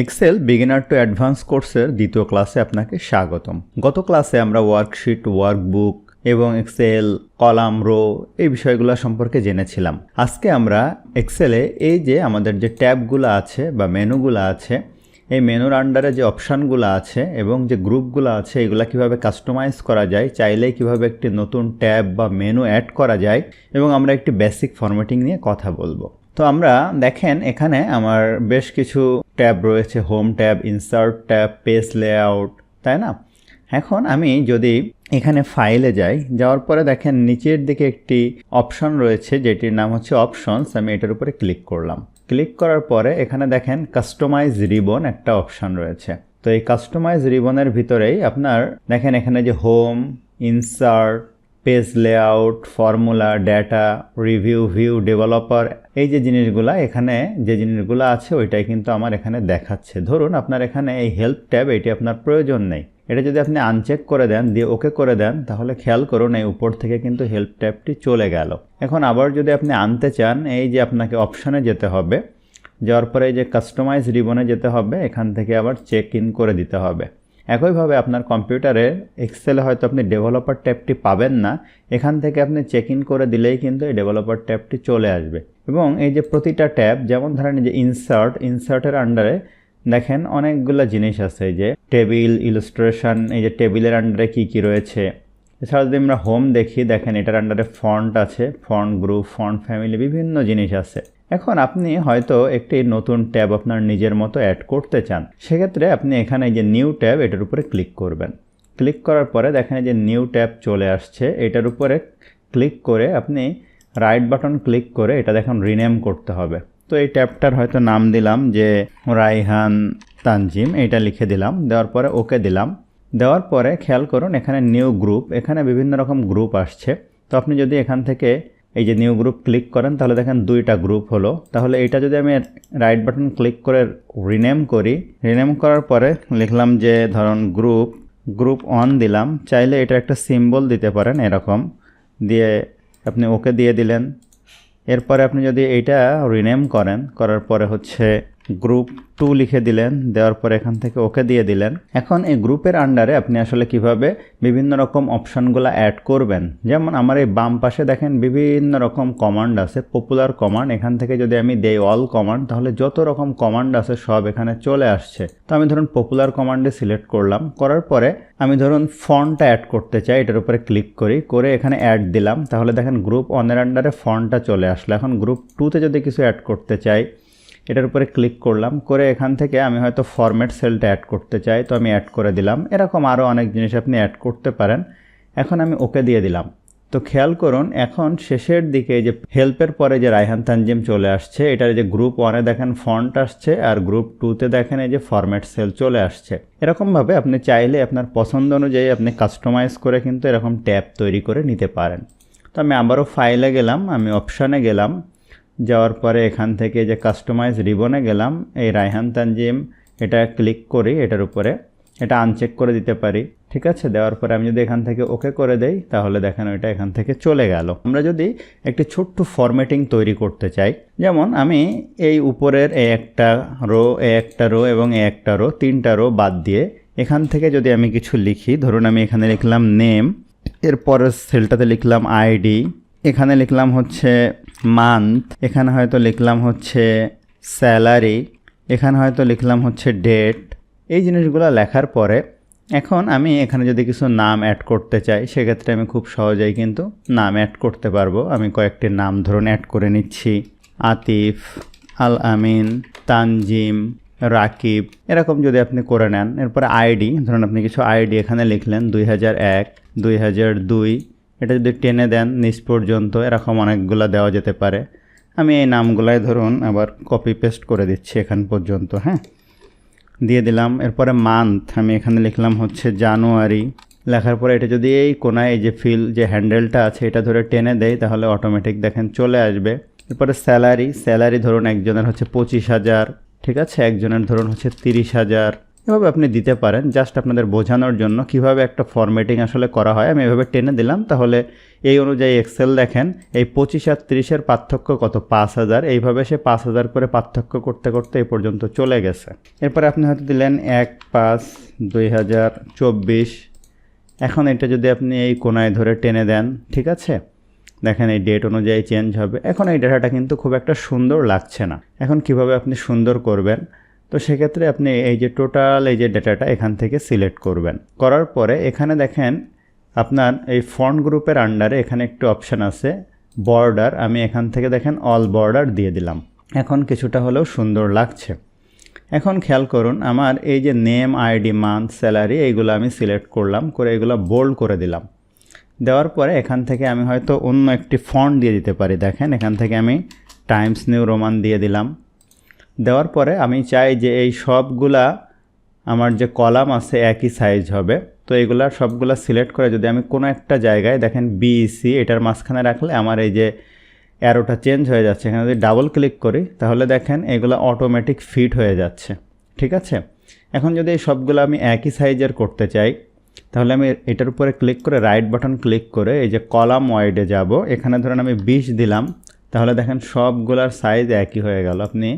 Excel beginner to advance কোর্সের দ্বিতীয় ক্লাসে আপনাকে স্বাগতম। গত ক্লাসে আমরা ওয়ার্কশিট, ওয়ার্কবুক এবং এক্সেল কলাম, রো এই বিষয়গুলো সম্পর্কে জেনেছিলাম। আজকে আমরা এক্সেলে এই যে আমাদের যে ট্যাবগুলো আছে বা মেনুগুলো আছে, এই মেনুর আন্ডারে যে অপশানগুলো আছে এবং যে গ্রুপগুলো আছে এগুলো কিভাবে কাস্টমাইজ করা যায়, চাইলেই কিভাবে একটি নতুন ট্যাব বা মেনু অ্যাড করা যায় এবং আমরা একটি বেসিক ফরম্যাটিং নিয়ে কথা বলবো। তো আমরা দেখেন এখানে আমার বেশ কিছু ট্যাব রয়েছে, home tab, insert tab, page layout, তাই না? এখন আমি যদি এখানে ফাইলে যাই, যাওয়ার পরে দেখেন নিচের দিকে একটি অপশন রয়েছে যেটির নাম হচ্ছে অপশনস। আমি এটার উপরে ক্লিক করলাম। ক্লিক করার পরে এখানে দেখেন কাস্টমাইজ রিবন একটা অপশন রয়েছে। তো এই কাস্টমাইজ রিবনের ভিতরেই আপনার দেখেন এখানে যে home, insert, page layout, formula, data, review, view, developer, এই যে জিনিসগুলা এখানে যে জিনিসগুলো আছে ওইটাই কিন্তু আমার এখানে দেখাচ্ছে। ধরুন আপনার এখানে এই হেল্প ট্যাব এটি আপনার প্রয়োজন নেই, এটা যদি আপনি আনচেক করে দেন, দিয়ে ওকে করে দেন, তাহলে খেয়াল করুন এই উপর থেকে কিন্তু হেল্প ট্যাবটি চলে গেল। এখন আবার যদি আপনি আনতে চান, এই যে আপনাকে অপশনে যেতে হবে, যাওয়ার পরে এই যে কাস্টমাইজ রিবনে যেতে হবে, এখান থেকে আবার চেক ইন করে দিতে হবে। একইভাবে আপনার কম্পিউটারে এক্সেলে হয়তো আপনি ডেভেলপার ট্যাবটি পাবেন না, এখান থেকে আপনি চেক ইন করে দিলেই কিন্তু এই ডেভেলপার ট্যাবটি চলে আসবে। এবং এই যে প্রতিটা ট্যাব, যেমন ধরেন এই যে ইনসার্টের আন্ডারে দেখেন অনেকগুলো জিনিস আছে, যে টেবিল, ইলাস্ট্রেশন, এই যে টেবিলের আন্ডারে কি কি রয়েছে। এছাড়া যদি আমরা হোম দেখি, দেখেন এটার আন্ডারে ফন্ট আছে, ফন্ট গ্রুপ, ফন্ট ফ্যামিলি, বিভিন্ন জিনিস আছে। এখন আপনি হয়তো একটি নতুন ট্যাব আপনার নিজের মতো অ্যাড করতে চান, সেক্ষেত্রে আপনি এখানে যে নিউ ট্যাব এটার উপরে ক্লিক করবেন। ক্লিক করার পরে দেখেন যে নিউ ট্যাব চলে আসছে, এটার উপরে ক্লিক করে আপনি রাইট বাটন ক্লিক করে এটা দেখুন রিনেম করতে হবে। তো এই ট্যাবটার হয়তো নাম দিলাম যে রায়হান তানজিম, এটা লিখে দিলাম। দেওয়ার পরে ওকে দিলাম। দেওয়ার পরে খেয়াল করুন এখানে নিউ গ্রুপ, এখানে বিভিন্ন রকম গ্রুপ আসছে। তো আপনি যদি এখান থেকে এই যে নিউ গ্রুপ ক্লিক করেন, তাহলে দেখেন দুইটা গ্রুপ হলো। তাহলে এটা যদি আমি রাইট বাটন ক্লিক করে রিনেম করি, রিনেম করার পরে লিখলাম যে ধরুন গ্রুপ 1 দিলাম। চাইলে এটা একটা সিম্বল দিতে পারেন এরকম, দিয়ে আপনি ওকে দিয়ে দিলেন। এরপরে আপনি যদি এইটা রিনেম করেন, করার পরে হচ্ছে গ্রুপ 2 লিখে দিলেন। দেওয়ার পরে এখান থেকে ওকে দিয়ে দিলেন। এখন এই গ্রুপের আন্ডারে আপনি আসলে কিভাবে বিভিন্ন রকম অপশানগুলো অ্যাড করবেন, যেমন আমার এই বাম পাশে দেখেন বিভিন্ন রকম কমান্ড আছে, পপুলার কমান্ড। এখান থেকে যদি আমি দেই অল কমান্ড, তাহলে যত রকম কমান্ড আছে সব এখানে চলে আসছে। তো আমি ধরুন পপুলার কমান্ডে সিলেক্ট করলাম। করার পরে আমি ধরুন ফন্টটা অ্যাড করতে চাই, এটার উপরে ক্লিক করি, করে এখানে অ্যাড দিলাম। তাহলে দেখেন গ্রুপ 1-এর আন্ডারে ফন্টটা চলে আসলো। এখন গ্রুপ 2-তে যদি কিছু অ্যাড করতে চাই, এটার উপরে ক্লিক করলাম, করে এখান থেকে আমি হয়তো ফরম্যাট সেলটা অ্যাড করতে চাই, তো আমি অ্যাড করে দিলাম। এরকম আরও অনেক জিনিস আপনি অ্যাড করতে পারেন। এখন আমি ওকে দিয়ে দিলাম। তো খেয়াল করুন এখন শেষের দিকে যে হেল্পের পরে যে রায়হান তানজিম চলে আসছে, এটার যে গ্রুপ 1-এ দেখেন ফন্ট আসছে, আর গ্রুপ 2-তে দেখেন এই যে ফরম্যাট সেল চলে আসছে। এরকমভাবে আপনি চাইলে আপনার পছন্দ অনুযায়ী আপনি কাস্টমাইজ করে কিন্তু এরকম ট্যাব তৈরি করে নিতে পারেন। তো আমি আবারও ফাইলে গেলাম, আমি অপশানে গেলাম। যাওয়ার পরে এখান থেকে যে কাস্টমাইজ রিবনে গেলাম, এই রায়হান তানজিম এটা ক্লিক করি, এটার উপরে এটা আনচেক করে দিতে পারি, ঠিক আছে? দেওয়ার পরে আমি যদি এখান থেকে ওকে করে দেই, তাহলে দেখেন ওইটা এখান থেকে চলে গেল। আমরা যদি একটি ছোট্ট ফরম্যাটিং তৈরি করতে চাই, যেমন আমি এই উপরের এই একটা রো, এই একটা রো এবং এই একটা রো, 3টা রো বাদ দিয়ে এখান থেকে যদি আমি কিছু লিখি, ধরুন আমি এখানে লিখলাম নেম, এরপরের সেলটাতে লিখলাম আইডি, এখানে লিখলাম হচ্ছে মান্থ, এখানে হয়তো লিখলাম হচ্ছে স্যালারি, এখানে হয়তো লিখলাম হচ্ছে ডেট। এই জিনিসগুলো লেখার পরে এখন আমি এখানে যদি কিছু নাম অ্যাড করতে চাই, সেক্ষেত্রে আমি খুব সহজেই কিন্তু নাম অ্যাড করতে পারবো। আমি কয়েকটি নাম ধরুন অ্যাড করে নিচ্ছি, আতিফ, আল আমিন, তানজিম, রাকিব, এরকম যদি আপনি করে নেন। এরপরে আইডি, ধরুন আপনি কিছু আইডি এখানে লিখলেন 2001, 2002, এটা যদি টেনে দেন নিচ পর্যন্ত, এরকম অনেকগুলো দেওয়া যেতে পারে। আমি এই নামগুলাই ধরুন আবার কপি পেস্ট করে দিচ্ছি এখান পর্যন্ত, হ্যাঁ, দিয়ে দিলাম। এরপরে মান্থ আমি এখানে লিখলাম হচ্ছে জানুয়ারি। লেখার পরে এটা যদি এই কোনায় এই যে ফিল যে হ্যান্ডেলটা আছে এটা ধরে টেনে দেয়, তাহলে অটোমেটিক দেখেন চলে আসবে। এরপরে স্যালারি ধরুন একজনের হচ্ছে 25,000, ঠিক আছে? একজনের ধরুন হচ্ছে 30,000। এভাবে আপনি দিতে পারেন। জাস্ট আপনাদের বোঝানোর জন্য কিভাবে একটা ফরম্যাটিং আসলে করা হয় আমি এভাবে টেনে দিলাম। তাহলে এই অনুযায়ী এক্সেল দেখেন এই 25 আর 30-এর পার্থক্য কত, 5000। এইভাবে সে 5000 করে পার্থক্য করতে করতে এই পর্যন্ত চলে গেছে। এরপরে আপনি হয়তো দিলেন 1/5/2024। এখন এটা যদি আপনি এই কোণায় ধরে টেনে দেন, ঠিক আছে, দেখেন এই ডেট অনুযায়ী চেঞ্জ হবে। এখন এই ডাটাটা কিন্তু খুব একটা সুন্দর লাগছে না। এখন কিভাবে আপনি সুন্দর করবেন? তো সেক্ষেত্রে আপনি এই যে টোটাল এই যে ডাটাটা এখান থেকে সিলেক্ট করবেন। করার পরে এখানে দেখেন আপনার এই ফন্ট গ্রুপের আন্ডারে এখানে একটু অপশান আছে বর্ডার। আমি এখান থেকে দেখেন অল বর্ডার দিয়ে দিলাম। এখন কিছুটা হলেও সুন্দর লাগছে। এখন খেয়াল করুন আমার এই যে নেম, আইডি, মান্থ, স্যালারি এইগুলো আমি সিলেক্ট করলাম, করে এগুলো বোল্ড করে দিলাম। দেওয়ার পরে এখান থেকে আমি হয়তো অন্য একটি ফন্ট দিয়ে দিতে পারি। দেখেন এখান থেকে আমি টাইমস নিউ রোমান দিয়ে দিলাম। দেওয়ার পরে আমি চাই যে এই সবগুলা আমার যে কলাম আছে একই সাইজ হবে। তো এইগুলা সবগুলা সিলেক্ট করে যদি আমি কোনো একটা জায়গায় দেখেন বিসি এটার মাঝখানে রাখলে আমার এই যে অ্যারোটা চেঞ্জ হয়ে যাচ্ছে। এখানে যদি ডাবল ক্লিক করি তাহলে দেখেন এগুলো অটোমেটিক ফিট হয়ে যাচ্ছে, ঠিক আছে। এখন যদি এই সবগুলো আমি একই সাইজের করতে চাই তাহলে আমি এটার উপরে ক্লিক করে রাইট বাটন ক্লিক করে এই যে কলাম ওয়াইডে যাব। এখানে ধরেন আমি 20 দিলাম, তাহলে দেখেন সবগুলার সাইজ একই হয়ে গেল। আপনি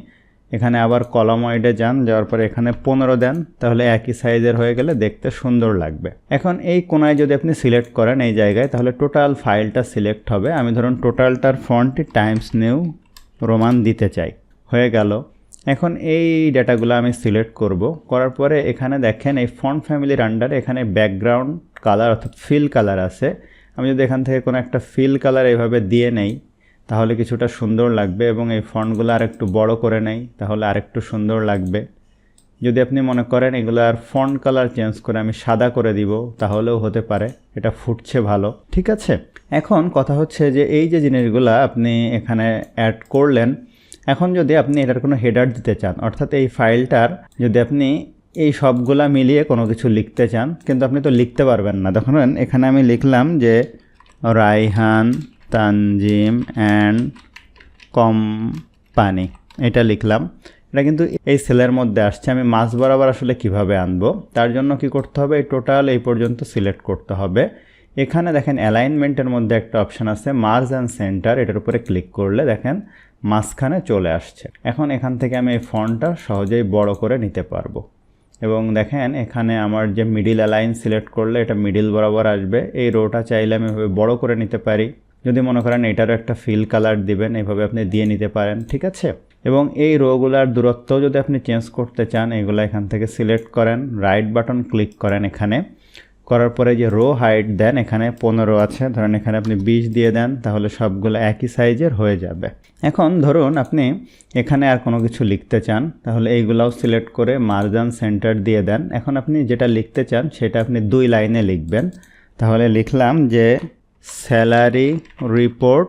এখানে আবার কলাম ওয়াইডে যান, যাওয়ার পরে এখানে 15 দেন, তাহলে একই সাইজের হয়ে গেলে দেখতে সুন্দর লাগবে। এখন এই কোণায় যদি আপনি সিলেক্ট করেন এই জায়গায় তাহলে টোটাল ফাইলটা সিলেক্ট হবে। আমি ধরুন টোটালটার ফন্টটি টাইমস নিউ রোমান দিতে চাই, হয়ে গেল। এখন এই ডাটাগুলো আমি সিলেক্ট করব। করার পরে এখানে দেখেন এই ফন্ট ফ্যামিলির আন্ডারে এখানে ব্যাকগ্রাউন্ড কালার অর্থাৎ ফিল কালার আছে। আমি যদি এখান থেকে কোনো একটা ফিল কালার এইভাবে দিয়ে নেই তাহলে কিছুটা সুন্দর লাগবে, এবং এই ফন্টগুলো আরেকটু বড় করে নেই তাহলে আরেকটু সুন্দর লাগবে। যদি আপনি মনে করেন এগুলো আর ফন্ট কালার চেঞ্জ করে আমি সাদা করে দিব তাহলেও হতে পারে, এটা ফুটছে ভালো, ঠিক আছে। এখন কথা হচ্ছে যে এই যে জিনিসগুলো আপনি এখানে অ্যাড করলেন, এখন যদি আপনি এটার কোনো হেডার দিতে চান, অর্থাৎ এই ফাইলটার যদি আপনি এই সবগুলা মিলিয়ে কোনো কিছু লিখতে চান, কিন্তু আপনি তো লিখতে পারবেন না। দেখুন এখানে আমি লিখলাম যে রাইহান তানজিম অ্যান্ড কোম্পানি, এটা লিখলাম। এটা কিন্তু এই সেলের মধ্যে আসছে। আমি মাঝ বরাবর আসলে কিভাবে আনবো, তার জন্য কি করতে হবে, এই টোটাল এই পর্যন্ত সিলেক্ট করতে হবে। এখানে দেখেন অ্যালাইনমেন্টের মধ্যে একটা অপশান আছে মার্জ অ্যান্ড সেন্টার, এটার উপরে ক্লিক করলে দেখেন মাঝখানে চলে আসছে। এখন এখান থেকে আমি এই ফন্টটা সহজেই বড় করে নিতে পারবো, এবং দেখেন এখানে আমার যে মিডিল অ্যালাইন সিলেক্ট করলে এটা মিডিল বরাবর আসবে। এই রোটা চাইলে আমি এভাবে বড় করে নিতে পারি। যদি মনে করেন এটারও একটা ফিল কালার দিবেন এইভাবে আপনি দিয়ে নিতে পারেন, ঠিক আছে। এবং এই রোগুলার দূরত্ব যদি আপনি চেঞ্জ করতে চান এগুলো এখান থেকে সিলেক্ট করেন, রাইট বাটন ক্লিক করেন এখানে, করার পরে যে রো হাইট দেন এখানে 15 আছে, ধরেন এখানে আপনি 20 দিয়ে দেন, তাহলে সবগুলো একই সাইজের হয়ে যাবে। এখন ধরুন আপনি এখানে আর কোনো কিছু লিখতে চান, তাহলে এইগুলাও সিলেক্ট করে মার্জান সেন্টার দিয়ে দেন। এখন আপনি যেটা লিখতে চান সেটা আপনি 2 লাইনে লিখবেন। তাহলে লিখলাম যে স্যালারি রিপোর্ট,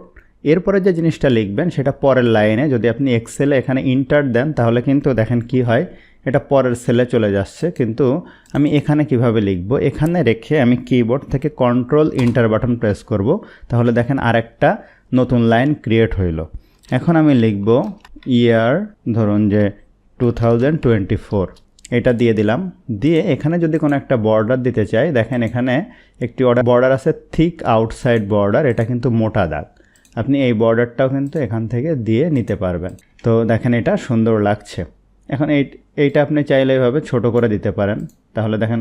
এরপরে যে জিনিসটা লিখবেন সেটা পরের লাইনে। যদি আপনি এক্সেলে এখানে ইন্টার দেন তাহলে কিন্তু দেখেন কি হয়, এটা পরের সেলে চলে যাচ্ছে। কিন্তু আমি এখানে কিভাবে লিখব, এখানে রেখে আমি কিবোর্ড থেকে কন্ট্রোল ইন্টার বাটন প্রেস করব, তাহলে দেখেন আরেকটা নতুন লাইন ক্রিয়েট হইল। এখন আমি লিখব ইয়ার, ধরুন যে 2024, এটা দিয়ে দিলাম। দিয়ে এখানে যদি কোনো একটা বর্ডার দিতে চাই, দেখেন এখানে একটি বর্ডার আছে থিক আউটসাইড বর্ডার, এটা কিন্তু মোটা দাগ। আপনি এই বর্ডারটাও কিন্তু এখান থেকে দিয়ে নিতে পারবেন। তো দেখেন এটা সুন্দর লাগছে। এখন এইটা আপনি চাইলে এইভাবে ছোট করে দিতে পারেন, তাহলে দেখেন,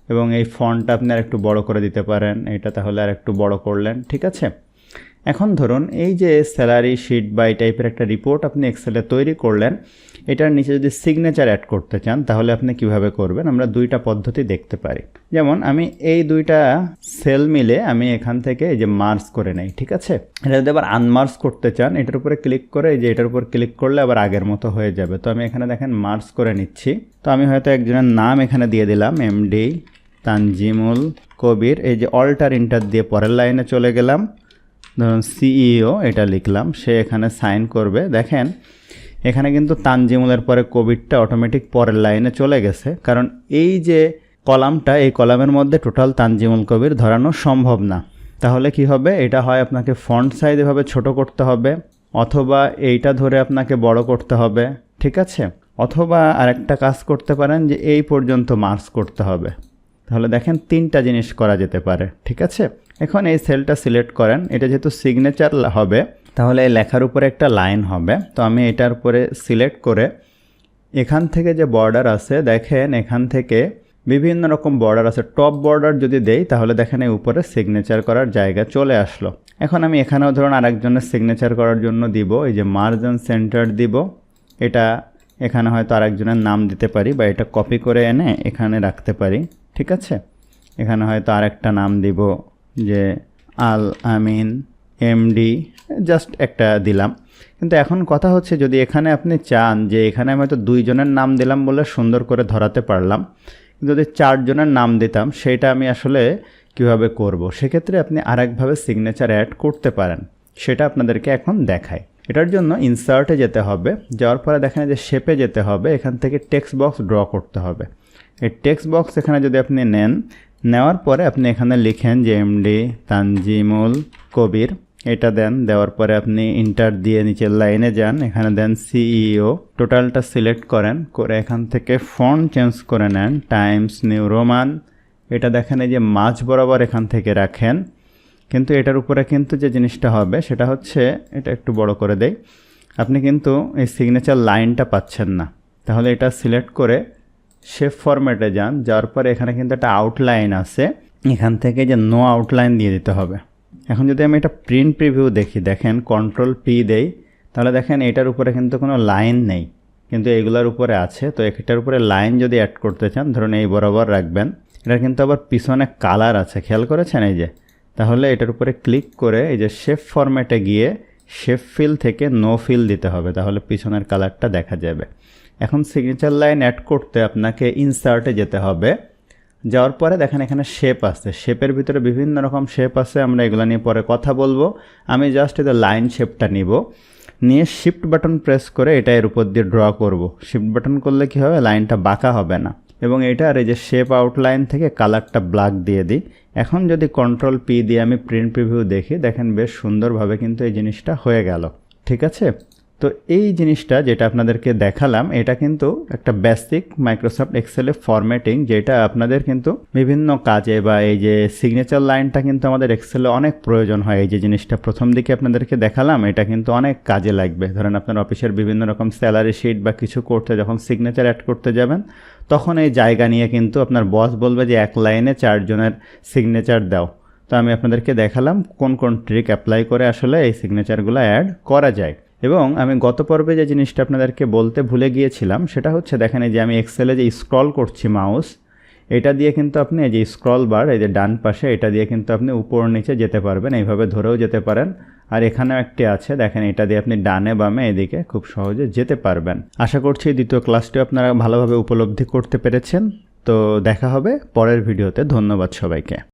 এবং এই ফন্টটা আপনি আর একটু বড় করে দিতে পারেন, এটা তাহলে আর একটু বড় করলেন, ঠিক আছে। এখন ধরুন এই যে স্যালারি শিট বা এই টাইপের একটা রিপোর্ট আপনি এক্সেলে তৈরি করলেন, এটার নিচে যদি সিগনেচার অ্যাড করতে চান তাহলে আপনি কিভাবে করবেন, আমরা দুইটা পদ্ধতি দেখতে পারি। যেমন আমি এই দুইটা সেল মিলে আমি এখান থেকে এই যে মার্জ করে নেই, ঠিক আছে। এটা যদি আবার আনমার্জ করতে চান এটার উপরে ক্লিক করে এই যে এটার উপর ক্লিক করলে আবার আগের মতো হয়ে যাবে। তো আমি এখানে দেখেন মার্জ করে নিচ্ছি। তো আমি হয়তো একজনের নাম এখানে দিয়ে দিলাম এমডি তানজিমুল কবির, এই যে অল্টার ইন্টার দিয়ে পরের লাইনে চলে গেলাম, ধরুন সিইও এটা লিখলাম, সে এখানে সাইন করবে। দেখেন এখানে কিন্তু তানজিমুলের পরে কবিরটা অটোমেটিক পরের লাইনে চলে গেছে, কারণ এই যে কলামটা, এই কলামের মধ্যে টোটাল তানজিমুল কবির ধরানো সম্ভব না। তাহলে কি হবে, এটা হয় আপনাকে ফন্ট সাইজ এভাবে ছোট করতে হবে, অথবা এইটা ধরে আপনাকে বড় করতে হবে, ঠিক আছে। অথবা আরেকটা কাজ করতে পারেন যে এই পর্যন্ত মার্কস করতে হবে। তাহলে দেখেন 3টা জিনিস করা যেতে পারে, ঠিক আছে। এখন এই সেলটা সিলেক্ট করেন, এটা যেহেতু সিগনেচার হবে তাহলে এই লেখার উপরে একটা লাইন হবে। তো আমি এটার উপরে সিলেক্ট করে এখান থেকে যে বর্ডার আছে দেখেন এখান থেকে বিভিন্ন রকম বর্ডার আছে। টপ বর্ডার যদি দেই তাহলে দেখেন এই উপরে সিগনেচার করার জায়গা চলে আসলো। এখন আমি এখানেও ধরুন আরেকজনের সিগনেচার করার জন্য দিব, এই যে মার্জিন সেন্টার দিব। এটা এখানে হয়তো আরেকজনের নাম দিতে পারি বা এটা কপি করে এনে এখানে রাখতে পারি, ঠিক আছে। এখানে হয়তো আরেকটা নাম দিব যে আল আমিন এমডি, জাস্ট একটা দিলাম। কিন্তু এখন কথা হচ্ছে যদি এখানে আপনি চান যে এখানে আমি হয়তো 2 জনের নাম দিলাম বলে সুন্দর করে ধরাতে পারলাম, যদি 4 জনের নাম দিতাম সেটা আমি আসলে কিভাবে করব। সেক্ষেত্রে আপনি আরেকভাবে সিগনেচার অ্যাড করতে পারেন, সেটা আপনাদেরকে এখন দেখাই। এটার জন্য ইনসার্টে যেতে হবে, যাওয়ার পরে দেখেন যে শেপে যেতে হবে, এখান থেকে টেক্সট বক্স ড্র করতে হবে। এই টেক্সট বক্স এখানে যদি আপনি নেন, নেওয়ার পরে আপনি এখানে লিখেন যে এমডি তানজিমুল কবির, এটা দেন। দেওয়ার পরে আপনি ইন্টার দিয়ে নিচের লাইনে যান, এখানে দেন সিইও, টোটালটা সিলেক্ট করেন, করে এখান থেকে ফন্ট চেঞ্জ করে নেন টাইমস নিউ রোমান। এটা দেখেন এই যে মাঝ বরাবর এখান থেকে রাখেন। কিন্তু এটার উপরে কিন্তু যে জিনিসটা হবে সেটা হচ্ছে, এটা একটু বড় করে দেই, আপনি কিন্তু এই সিগনেচার লাইনটা পাচ্ছেন না। তাহলে এটা সিলেক্ট করে শেপ ফরম্যাটে যান, যাওয়ার পরে এখানে কিন্তু একটা আউটলাইন আছে, এখান থেকে যে নো আউটলাইন দিয়ে দিতে হবে। এখন যদি আমি এটা প্রিন্ট প্রিভিউ দেখি, দেখেন কন্ট্রোল পি দেই, তাহলে দেখেন এটার উপরে কিন্তু কোনো লাইন নেই, কিন্তু এইগুলোর উপরে আছে। তো এটার উপরে লাইন যদি অ্যাড করতে চান ধরুন এই বরাবর রাখবেন। এটা কিন্তু আবার পিছনে কালার আছে, খেয়াল করেছেন এই যে। তাহলে এটার উপরে ক্লিক করে এই যে শেপ ফরম্যাটে গিয়ে শেপ ফিল থেকে নো ফিল দিতে হবে, তাহলে পিছনের কালারটা দেখা যাবে। এখন সিগনেচার লাইন অ্যাড করতে আপনাকে ইনসার্টে যেতে হবে, যাওয়ার পরে দেখেন এখানে শেপ আছে, শেপের ভিতরে বিভিন্ন রকম শেপ আছে, আমরা এগুলো নিয়ে পরে কথা বলবো। আমি জাস্ট এই লাইন শেপটা নিব, নিয়ে শিফট বাটন প্রেস করে এটা এর উপর দিয়ে ড্র করব। শিফট বাটন করলে কি হবে, লাইনটা বাঁকা হবে না। এবং এটার এই যে শেপ আউটলাইন থেকে কালারটা ব্ল্যাক দিয়ে দিই। এখন যদি কন্ট্রোল পি দিয়ে আমি প্রিন্ট প্রিভিউ দেখি, দেখেন বেশ সুন্দরভাবে কিন্তু এই জিনিসটা হয়ে গেল, ঠিক আছে। তো এই জিনিসটা যেটা আপনাদেরকে দেখালাম এটা কিন্তু একটা বেসিক মাইক্রোসফট এক্সেলে ফরম্যাটিং, যেটা আপনাদের কিন্তু বিভিন্ন কাজে বা এই যে সিগনেচার লাইনটা কিন্তু আমাদের এক্সেলে অনেক প্রয়োজন হয়। এই যে জিনিসটা প্রথম দিকে আপনাদেরকে দেখালাম এটা কিন্তু অনেক কাজে লাগবে। ধরেন আপনার অফিসের বিভিন্ন রকম স্যালারি শিট বা কিছু করতে যখন সিগনেচার অ্যাড করতে যাবেন, তখন এই জায়গা নিয়ে কিন্তু আপনার বস বলবে যে 1 লাইনে 4 জনের সিগনেচার দাও। তো আমি আপনাদেরকে দেখালাম কোন কোন ট্রিক অ্যাপ্লাই করে আসলে এই সিগনেচারগুলো অ্যাড করা যায়। এবং আমি গত পর্বে যে জিনিসটা আপনাদেরকে বলতে ভুলে গিয়েছিলাম সেটা হচ্ছে, দেখেন এই যে আমি এক্সেলে যে স্ক্রল করছি মাউস, এটা দিয়ে কিন্তু আপনি এই যে স্ক্রল বার এই যে ডান পাশে, এটা দিয়ে কিন্তু আপনি উপর নিচে যেতে পারবেন, এইভাবে ধরেও যেতে পারেন। আর এখানেও একটি আছে দেখেন, এটা দিয়ে আপনি ডানে বামে এদিকে খুব সহজে যেতে পারবেন। আশা করছি দ্বিতীয় ক্লাসটিও আপনারা ভালোভাবে উপলব্ধি করতে পেরেছেন। তো দেখা হবে পরের ভিডিওতে। ধন্যবাদ সবাইকে।